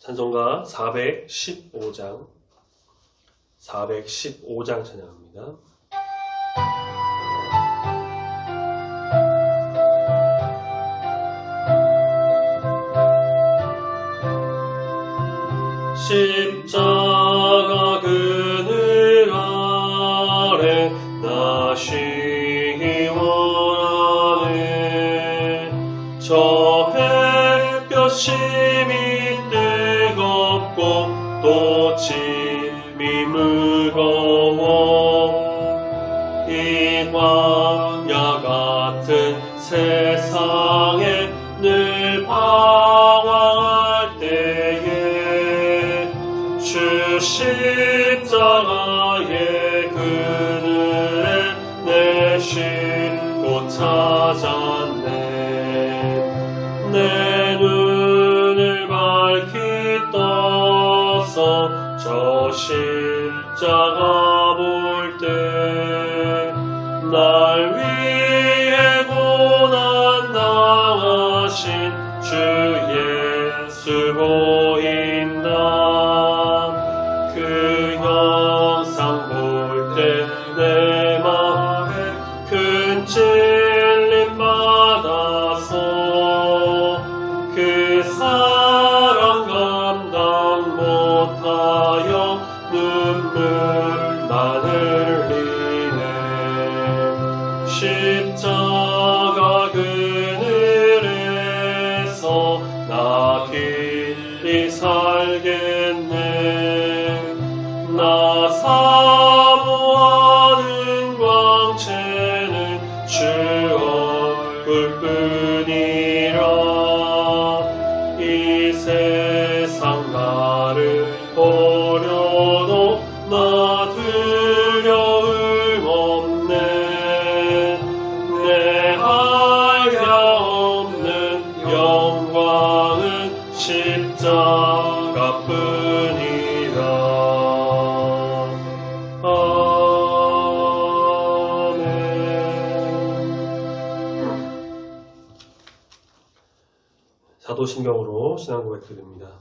찬송가 415장 찬양합니다. 십자가 그늘 아래 나 쉬기 원하네. 저 햇볕이 뜨겁고 또 짐이 무거워 이 광야 같은 세상에 늘 방황할 때에 주 십자가의 그늘에 내 쉴곳 찾았네. 내 눈을 밝히 떠서 저 십자가 볼 때 날 위해 고난 당하신 주 예수 보인다. 그 영상 볼 때 내 맘에 큰 찔림 받아서 그 사랑 감당 못하여 눈물만 흘리네. 십자가 그늘에서 나 길이 살겠네. 나 사모하는 광채는 주 얼굴뿐이라. 이 세상 나를 버려도 나 두려움 없네. 내 한량 없는 영광은 십자가뿐이라. 사도신경으로 신앙 고백드립니다.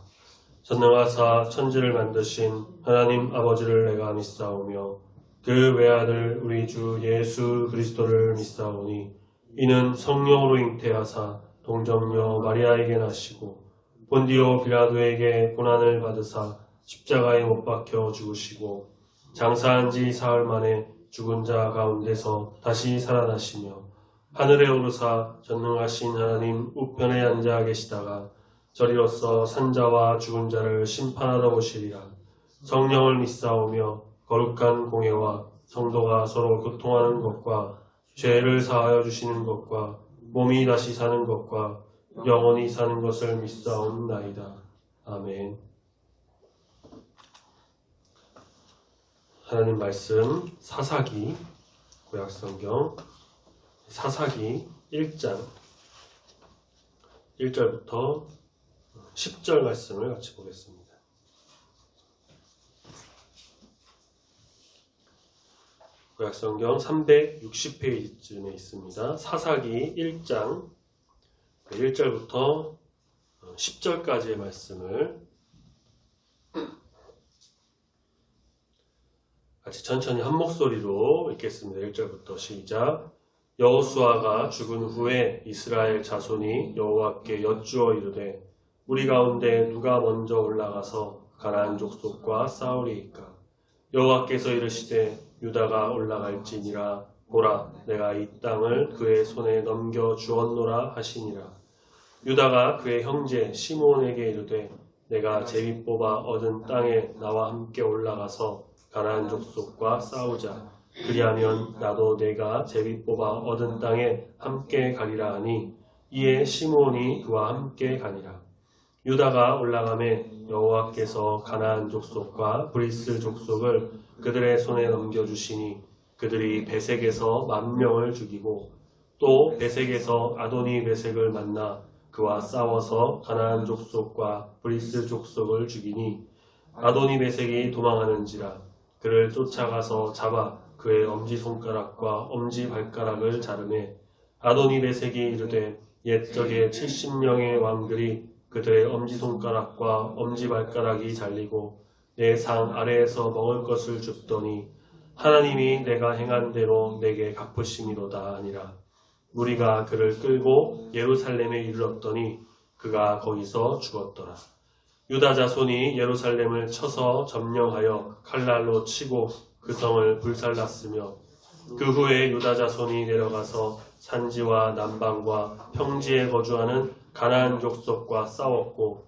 전능하사 천지를 만드신 하나님 아버지를 내가 믿사오며 그 외아들 우리 주 예수 그리스도를 믿사오니 이는 성령으로 잉태하사 동정녀 마리아에게 나시고 본디오 빌라도에게 고난을 받으사 십자가에 못 박혀 죽으시고 장사한 지 사흘 만에 죽은 자 가운데서 다시 살아나시며 하늘에 오르사 전능하신 하나님 우편에 앉아 계시다가 저리로서 산자와 죽은 자를 심판하러 오시리라. 성령을 믿사오며 거룩한 공회와 성도가 서로 교통하는 것과 죄를 사하여 주시는 것과 몸이 다시 사는 것과 영원히 사는 것을 믿사옵나이다. 아멘. 하나님 말씀 사사기 구약성경 사사기 1장 1절부터 10절 말씀을 같이 보겠습니다. 구약성경 360페이지쯤에 있습니다. 사사기 1장 1절부터 10절까지의 말씀을 같이 천천히 한 목소리로 읽겠습니다. 1절부터 시작. 여호수아가 죽은 후에 이스라엘 자손이 여호와께 여쭈어 이르되 우리 가운데 누가 먼저 올라가서 가나안 족속과 싸우리이까. 여호와께서 이르시되 유다가 올라갈지니라. 보라, 내가 이 땅을 그의 손에 넘겨 주었노라 하시니라. 유다가 그의 형제 시므온에게 이르되 내가 제비 뽑아 얻은 땅에 나와 함께 올라가서 가나안 족속과 싸우자. 그리하면 나도 내가 제비 뽑아 얻은 땅에 함께 가리라 하니 이에 시므온이 그와 함께 가니라. 유다가 올라가매 여호와께서 가나안 족속과 브리스 족속을 그들의 손에 넘겨주시니 그들이 베색에서 10,000명을 죽이고 또 베색에서 아도니 베색을 만나 그와 싸워서 가나안 족속과 브리스 족속을 죽이니 아도니 베색이 도망하는지라. 그를 쫓아가서 잡아 그의 엄지손가락과 엄지발가락을 자르매 아도니 베색이 이르되 옛적에 70명의 왕들이 그들의 엄지손가락과 엄지발가락이 잘리고 내 상 아래에서 먹을 것을 줍더니 하나님이 내가 행한 대로 내게 갚으심이로다 하니라. 무리가 그를 끌고 예루살렘에 이르렀더니 그가 거기서 죽었더라. 유다 자손이 예루살렘을 쳐서 점령하여 칼날로 치고 그 성을 불살랐으며 그 후에 유다 자손이 내려가서 산지와 남방과 평지에 거주하는 가나안 족속과 싸웠고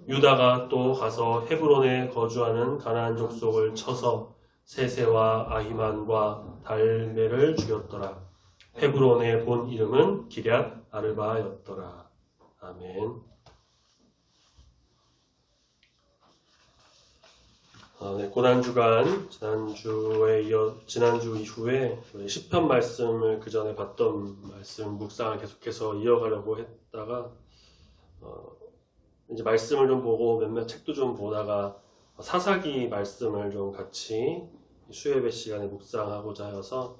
유다가 또 가서 헤브론에 거주하는 가나안 족속을 쳐서 세세와 아히만과 달메를 죽였더라. 헤브론의 본 이름은 기럇 아르바였더라. 아멘. 네, 고난주간 지난주 이후에 시편 말씀을 그 전에 봤던 말씀 묵상을 계속해서 이어가려고 했다가 이제 말씀을 좀 보고 몇몇 책도 좀 보다가 사사기 말씀을 좀 같이 수요예배 시간에 묵상하고자 하여서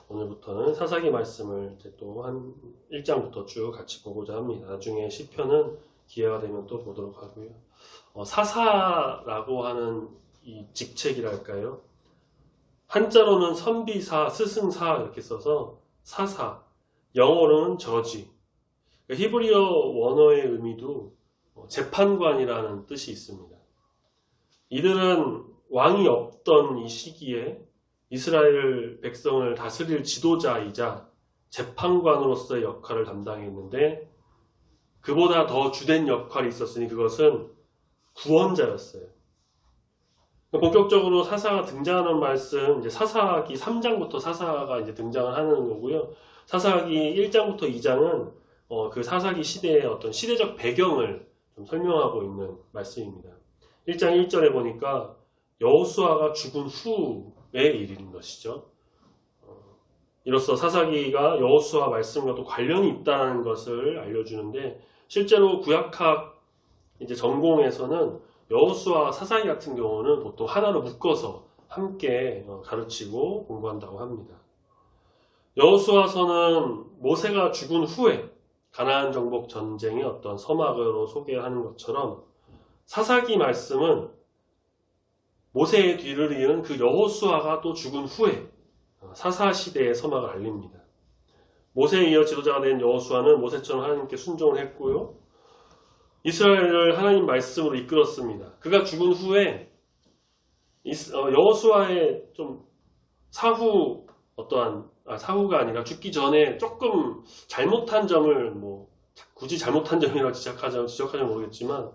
오늘부터는 사사기 말씀을 이제 또 한 1장부터 쭉 같이 보고자 합니다. 나중에 시편은 기회가 되면 또 보도록 하고요. 사사라고 하는 이 직책이랄까요? 한자로는 선비사, 스승사 이렇게 써서 사사, 영어로는 저지. 히브리어 원어의 의미도 재판관이라는 뜻이 있습니다. 이들은 왕이 없던 이 시기에 이스라엘 백성을 다스릴 지도자이자 재판관으로서의 역할을 담당했는데 그보다 더 주된 역할이 있었으니 그것은 구원자였어요. 본격적으로 사사가 등장하는 말씀, 이제 사사기 3장부터 사사가 이제 등장을 하는 거고요. 사사기 1장부터 2장은 그 사사기 시대의 어떤 시대적 배경을 좀 설명하고 있는 말씀입니다. 1장 1절에 보니까 여호수아가 죽은 후의 일인 것이죠. 이로써 사사기가 여호수아 말씀과 또 관련이 있다는 것을 알려주는데 실제로 구약학 이제 전공에서는 여호수아 사사기 같은 경우는 보통 하나로 묶어서 함께 가르치고 공부한다고 합니다. 여호수아서는 모세가 죽은 후에 가나안 정복 전쟁의 어떤 서막으로 소개하는 것처럼 사사기 말씀은 모세의 뒤를 이은 그 여호수아가 또 죽은 후에 사사시대의 서막을 알립니다. 모세에 이어 지도자가 된 여호수아는 모세처럼 하나님께 순종을 했고요. 이스라엘을 하나님 말씀으로 이끌었습니다. 그가 죽은 후에 여호수아의 좀 사후가 아니라 죽기 전에 조금 잘못한 점을 굳이 잘못한 점이라고 지적하자면 모르겠지만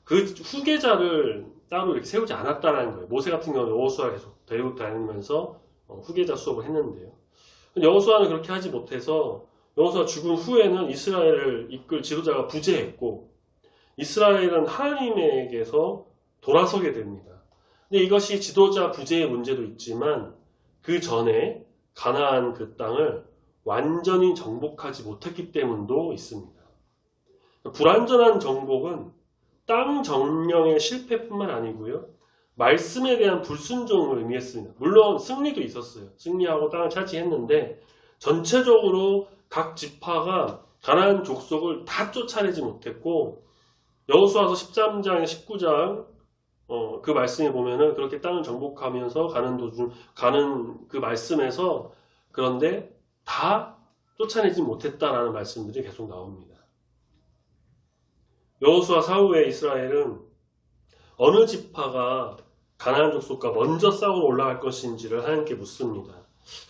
그 후계자를 따로 이렇게 세우지 않았다는 거예요. 모세 같은 경우는 여호수아 계속 데리고 다니면서 후계자 수업을 했는데요. 여호수아는 그렇게 하지 못해서 여호수아 죽은 후에는 이스라엘을 이끌 지도자가 부재했고 이스라엘은 하나님에게서 돌아서게 됩니다. 근데 이것이 지도자 부재의 문제도 있지만 그 전에 가나안 그 땅을 완전히 정복하지 못했기 때문도 있습니다. 불완전한 정복은 땅 점령의 실패뿐만 아니고요. 말씀에 대한 불순종을 의미했습니다. 물론 승리도 있었어요. 승리하고 땅을 차지했는데 전체적으로 각 지파가 가나안 족속을 다 쫓아내지 못했고 여호수아서 13장, 19장 그 말씀에 보면은 그렇게 땅을 정복하면서 가는 도중 가는 그 말씀에서 그런데 다 쫓아내지 못했다라는 말씀들이 계속 나옵니다. 여호수아 사후에 이스라엘은 어느 지파가 가나안 족속과 먼저 싸우러 올라갈 것인지를 하나님께 묻습니다.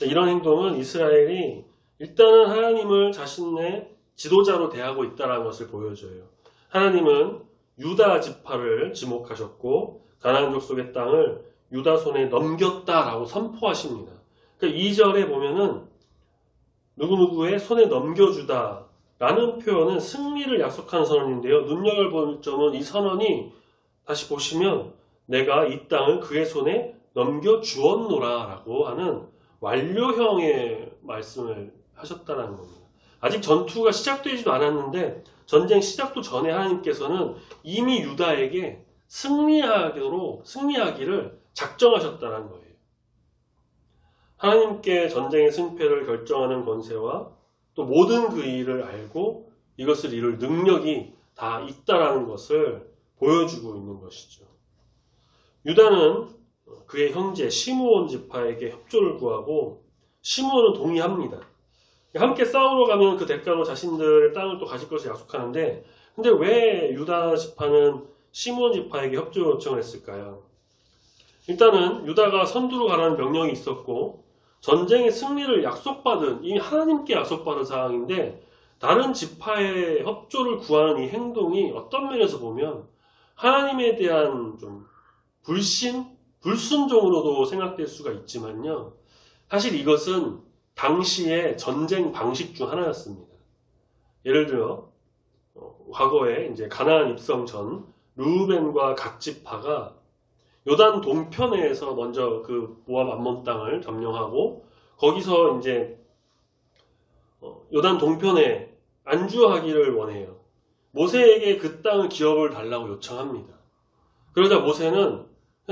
이런 행동은 이스라엘이 일단은 하나님을 자신의 지도자로 대하고 있다는 것을 보여줘요. 하나님은 유다 지파를 지목하셨고 가나안 족속의 땅을 유다 손에 넘겼다라고 선포하십니다. 그러니까 2절에 보면은 누구누구의 손에 넘겨주다라는 표현은 승리를 약속하는 선언인데요. 눈여겨볼 점은 이 선언이 다시 보시면 내가 이 땅을 그의 손에 넘겨주었노라 라고 하는 완료형의 말씀을 하셨다는 겁니다. 아직 전투가 시작되지도 않았는데 전쟁 시작도 전에 하나님께서는 이미 유다에게 승리하기를 작정하셨다는 거예요. 하나님께 전쟁의 승패를 결정하는 권세와 또 모든 그 일을 알고 이것을 이룰 능력이 다 있다라는 것을 보여주고 있는 것이죠. 유다는 그의 형제 시므온 지파에게 협조를 구하고 시므온은 동의합니다. 함께 싸우러 가면 그 대가로 자신들의 땅을 또 가질 것을 약속하는데, 근데 왜 유다 지파는 시므온 지파에게 협조 요청을 했을까요? 일단은 유다가 선두로 가라는 명령이 있었고 전쟁의 승리를 약속받은, 이미 하나님께 약속받은 상황인데 다른 지파의 협조를 구하는 이 행동이 어떤 면에서 보면 하나님에 대한 좀 불순종으로도 생각될 수가 있지만요. 사실 이것은 당시의 전쟁 방식 중 하나였습니다. 예를 들어 과거에 이제 가나안 입성 전 르우벤과 각 지파가 요단 동편에서 먼저 그 모압 암몬 땅을 점령하고 거기서 이제 요단 동편에 안주하기를 원해요. 모세에게 그 땅을 기업을 달라고 요청합니다. 그러자 모세는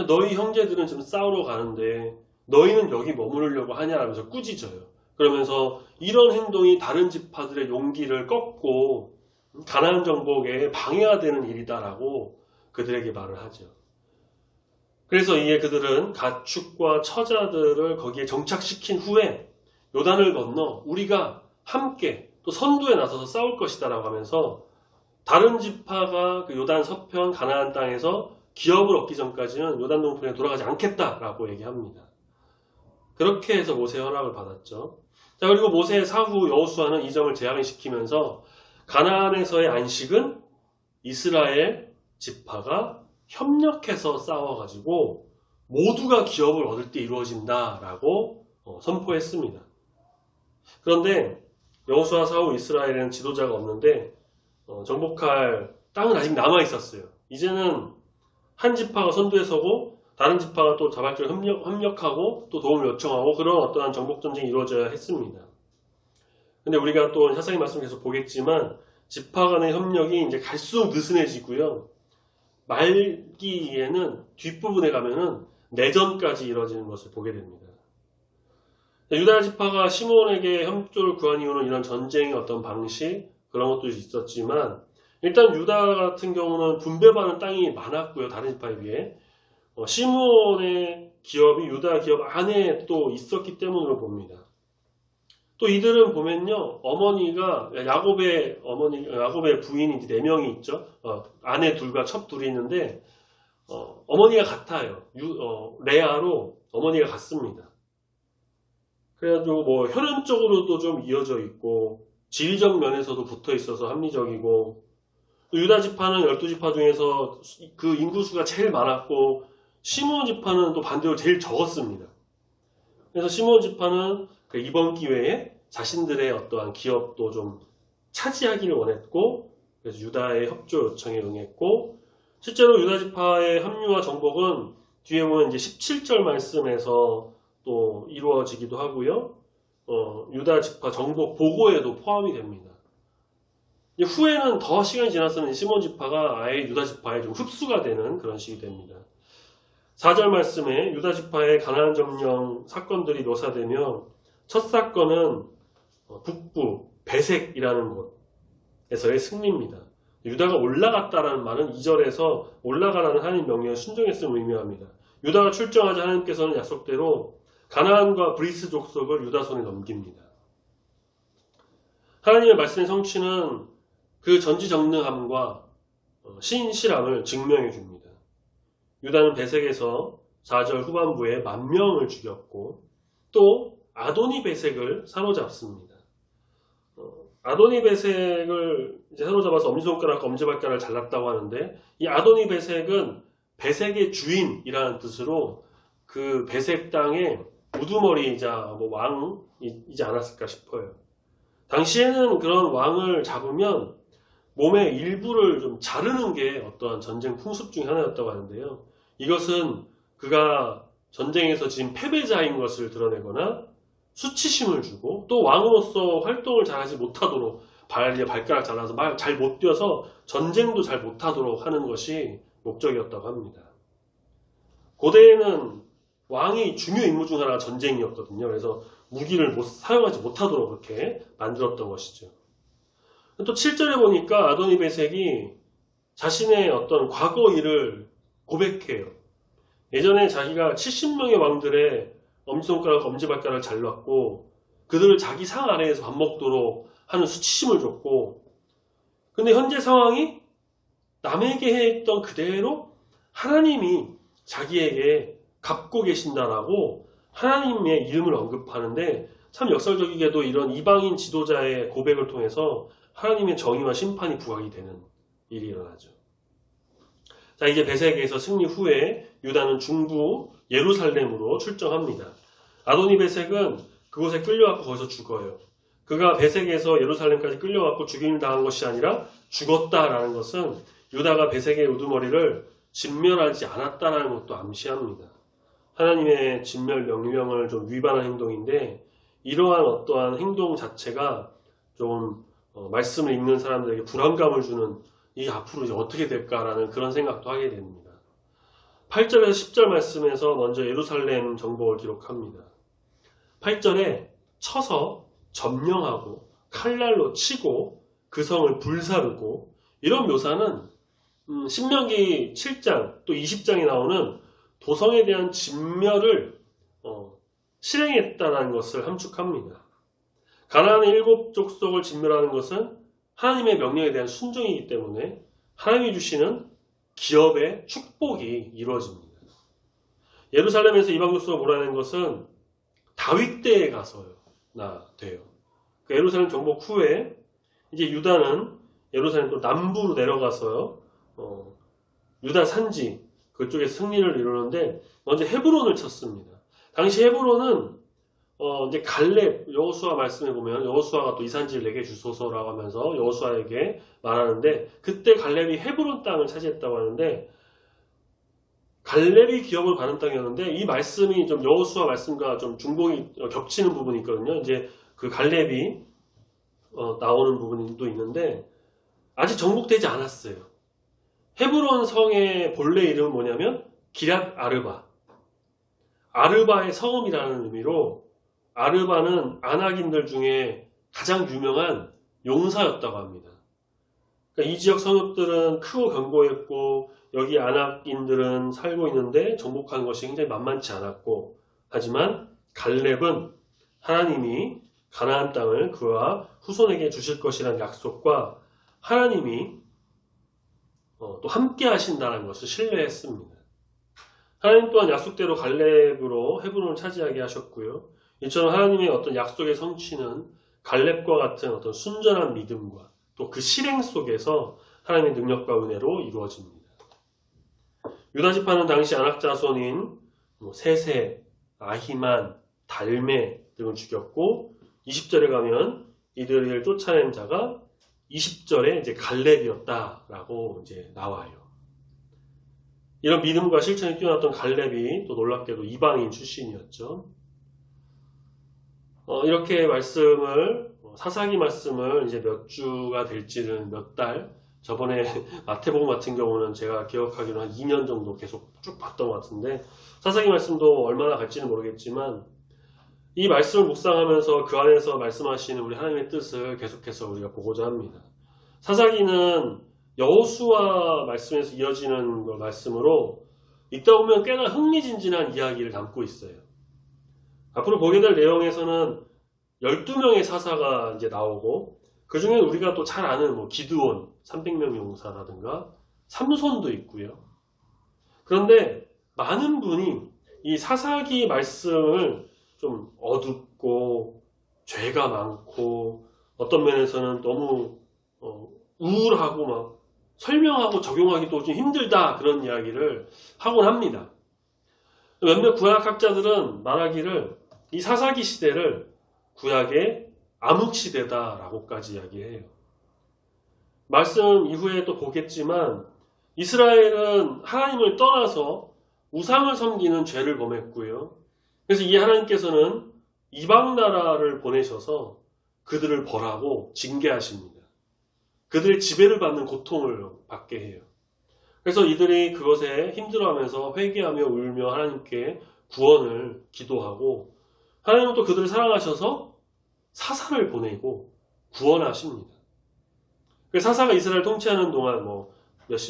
너희 형제들은 지금 싸우러 가는데 너희는 여기 머무르려고 하냐라면서 꾸짖어요. 그러면서 이런 행동이 다른 지파들의 용기를 꺾고 가나안 정복에 방해가 되는 일이다라고 그들에게 말을 하죠. 그래서 이에 그들은 가축과 처자들을 거기에 정착시킨 후에 요단을 건너 우리가 함께 또 선두에 나서서 싸울 것이다 라고 하면서 다른 지파가 그 요단 서편 가나안 땅에서 기업을 얻기 전까지는 요단 동편에 돌아가지 않겠다라고 얘기합니다. 그렇게 해서 모세의 허락을 받았죠. 자, 그리고 모세 사후 여호수아는 이 점을 재앙시키면서 가나안에서의 안식은 이스라엘 지파가 협력해서 싸워가지고 모두가 기업을 얻을 때 이루어진다라고 선포했습니다. 그런데 여호수아 사후 이스라엘에는 지도자가 없는데 정복할 땅은 아직 남아 있었어요. 이제는 한 지파가 선두에 서고 다른 지파가 또 자발적으로 협력하고 또 도움을 요청하고 그런 어떠한 정복 전쟁이 이루어져야 했습니다. 근데 우리가 또 사사기 말씀 계속 보겠지만 지파 간의 협력이 이제 갈수록 느슨해지고요. 말기에는 뒷부분에 가면은 내전까지 이루어지는 것을 보게 됩니다. 유다 지파가 시므온에게 협조를 구한 이유는 이런 전쟁의 어떤 방식 그런 것도 있었지만 일단 유다 같은 경우는 분배받은 땅이 많았고요. 다른 지파에 비해 시므온의 기업이 유다 기업 안에 또 있었기 때문으로 봅니다. 또 이들은 보면요, 어머니가 야곱의 부인이 4명이 있죠. 아내 둘과 첩 둘이 있는데 어머니가 같아요. 레아로 어머니가 같습니다. 그래가지고 뭐 혈연적으로도 좀 이어져 있고 지리적 면에서도 붙어 있어서 합리적이고 유다 지파는 12지파 중에서 그 인구수가 제일 많았고 시므온 지파는 또 반대로 제일 적었습니다. 그래서 시므온 지파는 이번 기회에 자신들의 어떠한 기업도 좀 차지하기를 원했고 그래서 유다의 협조 요청에 응했고 실제로 유다 지파의 합류와 정복은 뒤에 보면 이제 17절 말씀에서 또 이루어지기도 하고요. 유다 지파 정복 보고에도 포함이 됩니다. 후에는 더 시간이 지나서는 시므온 지파가 아예 유다 지파에 좀 흡수가 되는 그런 식이 됩니다. 4절 말씀에 유다 지파의 가나안 점령 사건들이 묘사되며 첫 사건은 북부 베색이라는 곳에서의 승리입니다. 유다가 올라갔다라는 말은 2절에서 올라가라는 하나님 명령에 순종했음을 의미합니다. 유다가 출정하자 하나님께서는 약속대로 가나안과 브리스 족속을 유다 손에 넘깁니다. 하나님의 말씀의 성취는 그 전지전능함과 신실함을 증명해 줍니다. 유다는 베색에서 4절 후반부에 10,000명을 죽였고 또 아도니 베색을 사로잡습니다. 아도니 베색을 이제 사로잡아서 엄지손가락과 엄지발가락을 잘랐다고 하는데 이 아도니 베색은 베색의 주인이라는 뜻으로 그 베색 땅의 우두머리이자 왕이지 않았을까 싶어요. 당시에는 그런 왕을 잡으면 몸의 일부를 좀 자르는 게 어떠한 전쟁 풍습 중에 하나였다고 하는데요. 이것은 그가 전쟁에서 지금 패배자인 것을 드러내거나 수치심을 주고 또 왕으로서 활동을 잘하지 못하도록 발가락 잘라서 말 잘 못 뛰어서 전쟁도 잘 못하도록 하는 것이 목적이었다고 합니다. 고대에는 왕이 중요 임무 중 하나가 전쟁이었거든요. 그래서 무기를 사용하지 못하도록 그렇게 만들었던 것이죠. 또 7절에 보니까 아도니베섹이 자신의 어떤 과거 일을 고백해요. 예전에 자기가 70명의 왕들의 엄지손가락, 엄지발가락을 잘랐고 그들을 자기 상 아래에서 밥 먹도록 하는 수치심을 줬고, 근데 현재 상황이 남에게 했던 그대로 하나님이 자기에게 갚고 계신다라고 하나님의 이름을 언급하는데, 참 역설적이게도 이런 이방인 지도자의 고백을 통해서 하나님의 정의와 심판이 부각이 되는 일이 일어나죠. 자, 이제 베색에서 승리 후에 유다는 중부 예루살렘으로 출정합니다. 아도니베섹은 그곳에 끌려가고 거기서 죽어요. 그가 베색에서 예루살렘까지 끌려가고 죽임을 당한 것이 아니라 죽었다라는 것은 유다가 베색의 우두머리를 진멸하지 않았다라는 것도 암시합니다. 하나님의 진멸 명령을 좀 위반한 행동인데, 이러한 어떠한 행동 자체가 좀 말씀을 읽는 사람들에게 불안감을 주는, 이 앞으로 이제 어떻게 될까라는 그런 생각도 하게 됩니다. 8절에서 10절 말씀에서 먼저 예루살렘 정복을 기록합니다. 8절에 쳐서 점령하고 칼날로 치고 그 성을 불사르고, 이런 묘사는 신명기 7장 또 20장에 나오는 도성에 대한 진멸을 실행했다는 것을 함축합니다. 가나안의 7 족속을 진멸하는 것은 하나님의 명령에 대한 순종이기 때문에 하나님이 주시는 기업의 축복이 이루어집니다. 예루살렘에서 이방 족속을 몰아낸 것은 다윗 때에 가서나 돼요. 예루살렘 정복 후에 이제 유다는 예루살렘 또 남부로 내려가서요, 유다 산지 그쪽에 승리를 이루는데 먼저 헤브론을 쳤습니다. 당시 헤브론은 이제 갈렙, 여호수아 말씀에 보면 여호수아가 또 이 산지를 내게 주소서라고 하면서 여호수아에게 말하는데, 그때 갈렙이 헤브론 땅을 차지했다고 하는데, 갈렙이 기업을 받은 땅이었는데 이 말씀이 좀 여호수아 말씀과 좀 중복이 겹치는 부분이 있거든요. 이제 그 갈렙이 나오는 부분도 있는데 아직 정복되지 않았어요. 헤브론 성의 본래 이름은 뭐냐면 기럇 아르바. 아르바의 성읍이라는 의미로, 아르바는 아낙인들 중에 가장 유명한 용사였다고 합니다. 그러니까 이 지역 성읍들은 크고 견고했고 여기 아낙인들은 살고 있는데 정복하는 것이 굉장히 만만치 않았고, 하지만 갈렙은 하나님이 가나안 땅을 그와 후손에게 주실 것이라는 약속과 하나님이 또 함께 하신다는 것을 신뢰했습니다. 하나님 또한 약속대로 갈렙으로 헤브론을 차지하게 하셨고요. 이처럼 하나님의 어떤 약속의 성취는 갈렙과 같은 어떤 순전한 믿음과 또 그 실행 속에서 하나님의 능력과 은혜로 이루어집니다. 유다 지파는 당시 아낙 자손인 세세, 아히만, 달메 등을 죽였고, 20절에 가면 이들을 쫓아낸 자가 20절에 이제 갈렙이었다라고 이제 나와요. 이런 믿음과 실천이 뛰어났던 갈렙이 또 놀랍게도 이방인 출신이었죠. 이렇게 사사기 말씀을 이제 몇 주가 될지는 몇 달, 저번에 마태복음 같은 경우는 제가 기억하기로 한 2년 정도 계속 쭉 봤던 것 같은데, 사사기 말씀도 얼마나 갈지는 모르겠지만 이 말씀을 묵상하면서 그 안에서 말씀하시는 우리 하나님의 뜻을 계속해서 우리가 보고자 합니다. 사사기는 여호수아 말씀에서 이어지는 말씀으로 읽다 보면 꽤나 흥미진진한 이야기를 담고 있어요. 앞으로 보게 될 내용에서는 12명의 사사가 이제 나오고, 그 중에 우리가 또 잘 아는 기드온 300명 용사라든가 삼손도 있고요. 그런데 많은 분이 이 사사기 말씀을 좀 어둡고 죄가 많고 어떤 면에서는 너무 우울하고 막 설명하고 적용하기도 좀 힘들다, 그런 이야기를 하곤 합니다. 몇몇 구약학자들은 말하기를 이 사사기 시대를 구약의 암흑시대다라고까지 이야기해요. 말씀 이후에 또 보겠지만 이스라엘은 하나님을 떠나서 우상을 섬기는 죄를 범했고요. 그래서 이 하나님께서는 이방 나라를 보내셔서 그들을 벌하고 징계하십니다. 그들의 지배를 받는 고통을 받게 해요. 그래서 이들이 그것에 힘들어하면서 회개하며 울며 하나님께 구원을 기도하고, 하나님은 또 그들을 사랑하셔서 사사를 보내고 구원하십니다. 사사가 이스라엘 통치하는 동안 몇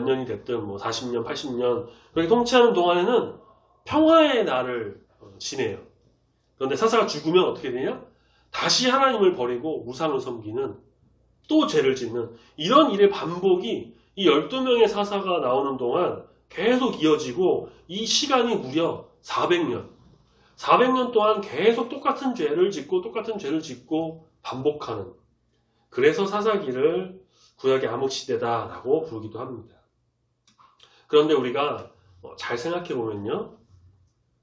년이 됐든 40년, 80년 그렇게 통치하는 동안에는 평화의 날을 지내요. 그런데 사사가 죽으면 어떻게 되냐? 다시 하나님을 버리고 우상을 섬기는, 또 죄를 짓는 이런 일의 반복이 이 12명의 사사가 나오는 동안 계속 이어지고, 이 시간이 무려 400년. 400년 동안 계속 똑같은 죄를 짓고 반복하는, 그래서 사사기를 구약의 암흑시대다라고 부르기도 합니다. 그런데 우리가 잘 생각해 보면요,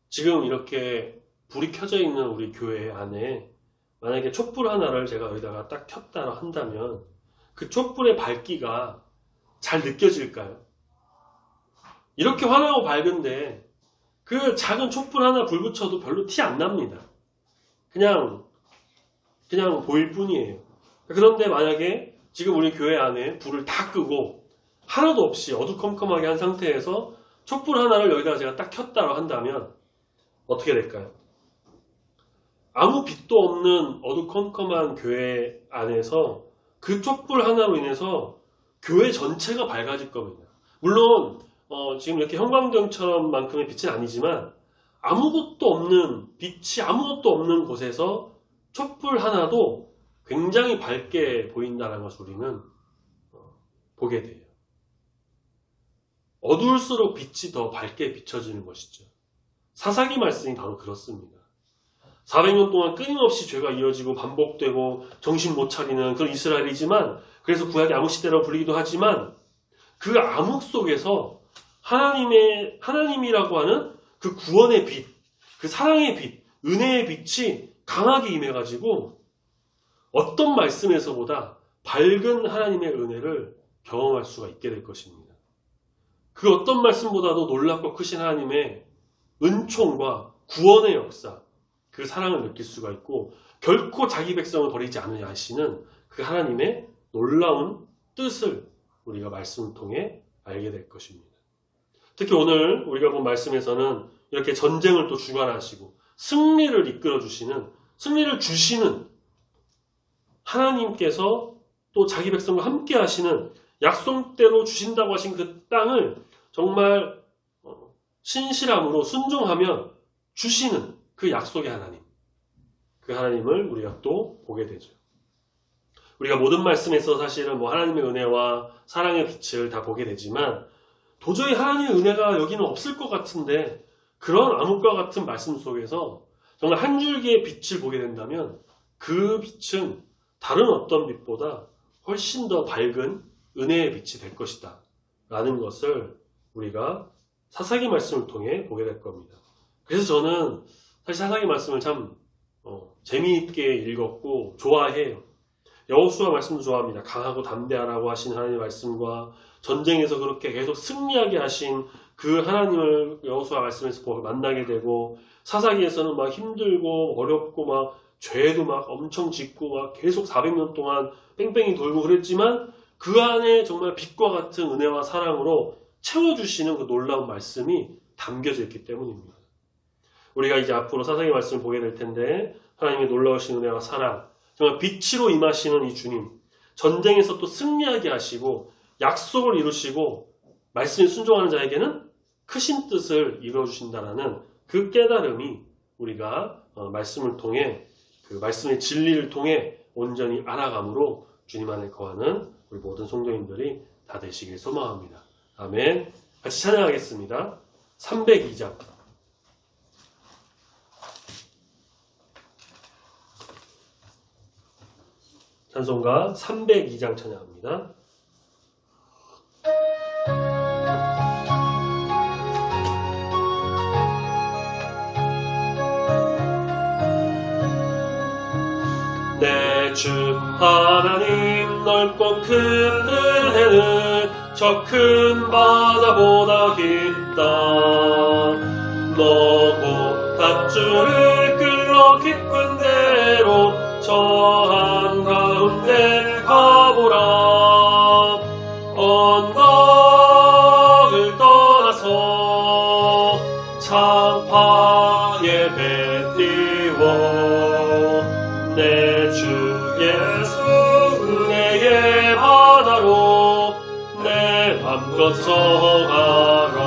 지금 이렇게 불이 켜져 있는 우리 교회 안에 만약에 촛불 하나를 제가 여기다가 딱 켰다 한다면 그 촛불의 밝기가 잘 느껴질까요? 이렇게 환하고 밝은데 그 작은 촛불 하나 불 붙여도 별로 티 안 납니다. 그냥 보일 뿐이에요. 그런데 만약에 지금 우리 교회 안에 불을 다 끄고 하나도 없이 어두컴컴하게 한 상태에서 촛불 하나를 여기다가 제가 딱 켰다고 한다면 어떻게 될까요? 아무 빛도 없는 어두컴컴한 교회 안에서 그 촛불 하나로 인해서 교회 전체가 밝아질 겁니다. 물론 지금 이렇게 형광등처럼만큼의 빛은 아니지만 아무것도 없는, 빛이 아무것도 없는 곳에서 촛불 하나도 굉장히 밝게 보인다는 것을 우리는 보게 돼요. 어두울수록 빛이 더 밝게 비춰지는 것이죠. 사사기 말씀이 바로 그렇습니다. 400년 동안 끊임없이 죄가 이어지고 반복되고 정신 못 차리는 그런 이스라엘이지만, 그래서 구약의 암흑시대라고 불리기도 하지만, 그 암흑 속에서 하나님이라고 하는 그 구원의 빛, 그 사랑의 빛, 은혜의 빛이 강하게 임해가지고 어떤 말씀에서보다 밝은 하나님의 은혜를 경험할 수가 있게 될 것입니다. 그 어떤 말씀보다도 놀랍고 크신 하나님의 은총과 구원의 역사, 그 사랑을 느낄 수가 있고, 결코 자기 백성을 버리지 않으려 하시는 그 하나님의 놀라운 뜻을 우리가 말씀을 통해 알게 될 것입니다. 특히 오늘 우리가 본 말씀에서는 이렇게 전쟁을 또 주관하시고 승리를 이끌어 주시는, 승리를 주시는 하나님께서 또 자기 백성과 함께 하시는, 약속대로 주신다고 하신 그 땅을 정말 신실함으로 순종하면 주시는 그 약속의 하나님, 그 하나님을 우리가 또 보게 되죠. 우리가 모든 말씀에서 사실은 하나님의 은혜와 사랑의 빛을 다 보게 되지만, 도저히 하나님의 은혜가 여기는 없을 것 같은데, 그런 암흑과 같은 말씀 속에서 정말 한 줄기의 빛을 보게 된다면 그 빛은 다른 어떤 빛보다 훨씬 더 밝은 은혜의 빛이 될 것이다 라는 것을 우리가 사사기 말씀을 통해 보게 될 겁니다. 그래서 저는 사실 사사기 말씀을 참 재미있게 읽었고 좋아해요. 여호수아 말씀도 좋아합니다. 강하고 담대하라고 하신 하나님의 말씀과 전쟁에서 그렇게 계속 승리하게 하신 그 하나님을 여호수아 말씀에서 만나게 되고, 사사기에서는 막 힘들고 어렵고 막 죄도 막 엄청 짓고 막 계속 400년 동안 뺑뺑이 돌고 그랬지만 그 안에 정말 빛과 같은 은혜와 사랑으로 채워주시는 그 놀라운 말씀이 담겨져 있기 때문입니다. 우리가 이제 앞으로 사사기 말씀을 보게 될 텐데, 하나님의 놀라우신 은혜와 사랑, 정말 빛으로 임하시는 이 주님, 전쟁에서 또 승리하게 하시고 약속을 이루시고 말씀에 순종하는 자에게는 크신 뜻을 이루어주신다라는 그 깨달음이 우리가 말씀을 통해, 그 말씀의 진리를 통해 온전히 알아감으로 주님 안에 거하는 우리 모든 성도님들이 다 되시길 소망합니다. 아멘. 같이 찬양하겠습니다. 302장. 찬송가 302장 찬양합니다. 내 주 하나님, 넓고 큰 은혜는 저 큰 바다보다 깊다. 너고 밧줄을 끌어 깊은 데로 저 한가운데 가보라. 언덕을 떠나서 창파에 배 띄워 내 주 예수 은혜의 바 맘껏 저가라.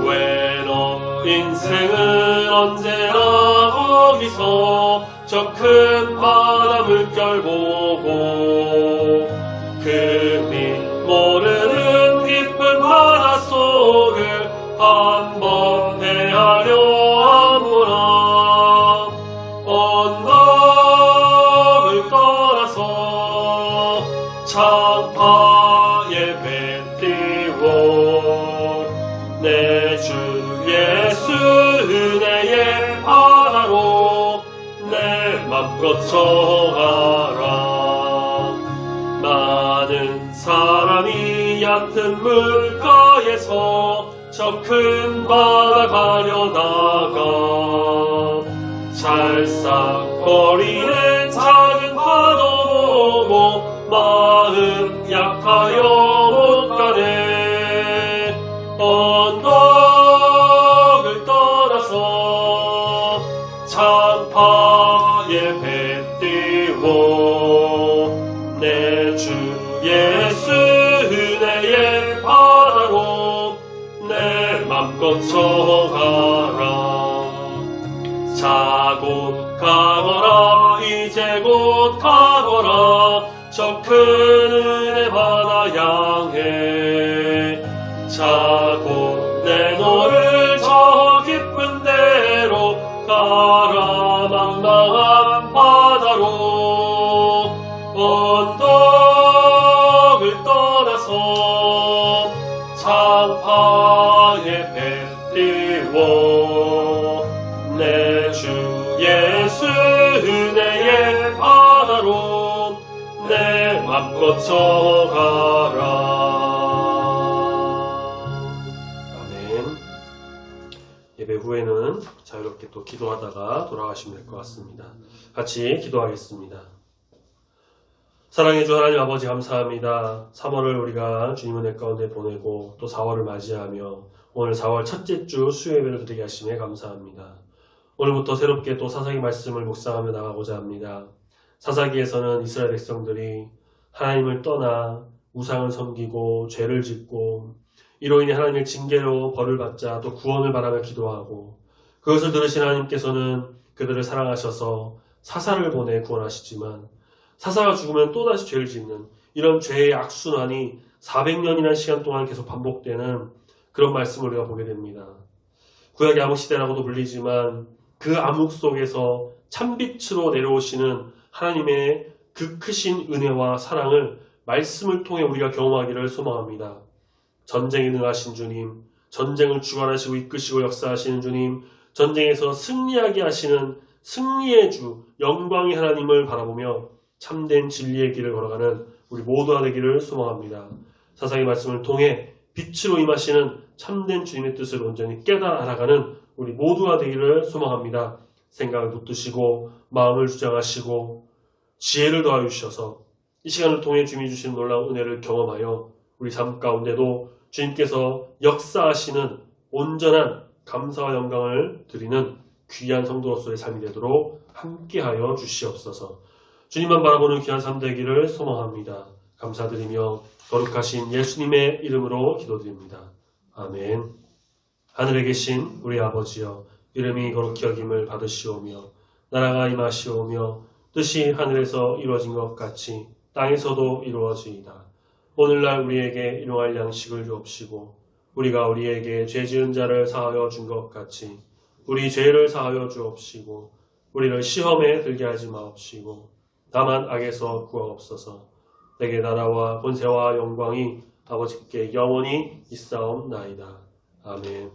왜 너 인생은 언제나 거기서 저 큰 바다 물결 보고 그 빛 모르는 깊은 바닷속을 한번 헤아려 한보라. 언덕을 떠나서 창파에 배 띄워 내 주 예수 은혜의 바다로 내 맘껏 저가라. 많은 사람이 얕은 물가에서 저 큰 바다 가려다가 찰싹거리는 작은 파도 보고 마음 약하여 못 가네. 언덕을 떠나서 창파에 배 띄워 내 주 예수 은혜의 바다로 내 맘껏 저가라. 자 곧 가거라. 이제 곧 가거라. 저 큰 은혜 바다 향해. 자 곧 내너를 저 깊은 데로 가라. 망망한 바다로 언덕을 떠나서 창파에 배 띄워 내 주 예수 은혜의 바다로 내 맘껏 저가라. 아멘. 예배 후에는 자유롭게 또 기도하다가 돌아가시면 될 것 같습니다. 같이 기도하겠습니다. 사랑해 주 하나님 아버지 감사합니다. 3월을 우리가 주님 은혜 가운데 보내고 또 4월을 맞이하며 오늘 4월 첫째 주 수요예배를 드리게 하심에 감사합니다. 오늘부터 새롭게 또 사사기 말씀을 묵상하며 나가고자 합니다. 사사기에서는 이스라엘 백성들이 하나님을 떠나 우상을 섬기고 죄를 짓고 이로 인해 하나님의 징계로 벌을 받자 또 구원을 바라며 기도하고 그것을 들으신 하나님께서는 그들을 사랑하셔서 사사를 보내 구원하시지만 사사가 죽으면 또다시 죄를 짓는 이런 죄의 악순환이 400년이라는 시간 동안 계속 반복되는 그런 말씀을 우리가 보게 됩니다. 구약의 암흑시대라고도 불리지만 그 암흑 속에서 참빛으로 내려오시는 하나님의 그 크신 은혜와 사랑을 말씀을 통해 우리가 경험하기를 소망합니다. 전쟁에 능하신 주님, 전쟁을 주관하시고 이끄시고 역사하시는 주님, 전쟁에서 승리하게 하시는 승리의 주, 영광의 하나님을 바라보며 참된 진리의 길을 걸어가는 우리 모두가 되기를 소망합니다. 사사기 말씀을 통해 빛으로 임하시는 참된 주님의 뜻을 온전히 깨달아 알아가는 우리 모두가 되기를 소망합니다. 생각을 붙드시고 마음을 주장하시고 지혜를 더하여 주셔서 이 시간을 통해 주님이 주시는 놀라운 은혜를 경험하여 우리 삶 가운데도 주님께서 역사하시는 온전한 감사와 영광을 드리는 귀한 성도로서의 삶이 되도록 함께하여 주시옵소서. 주님만 바라보는 귀한 삶 되기를 소망합니다. 감사드리며 거룩하신 예수님의 이름으로 기도드립니다. 아멘. 하늘에 계신 우리 아버지여, 이름이 거룩히 여김을 받으시오며 나라가 임하시오며 뜻이 하늘에서 이루어진 것 같이 땅에서도 이루어지이다. 오늘날 우리에게 일용할 양식을 주옵시고 우리가 우리에게 죄 지은 자를 사하여 준 것 같이 우리 죄를 사하여 주옵시고 우리를 시험에 들게 하지 마옵시고 다만 악에서 구하옵소서. 내게 나라와 권세와 영광이 아버지께 영원히 있사옵나이다. 아멘.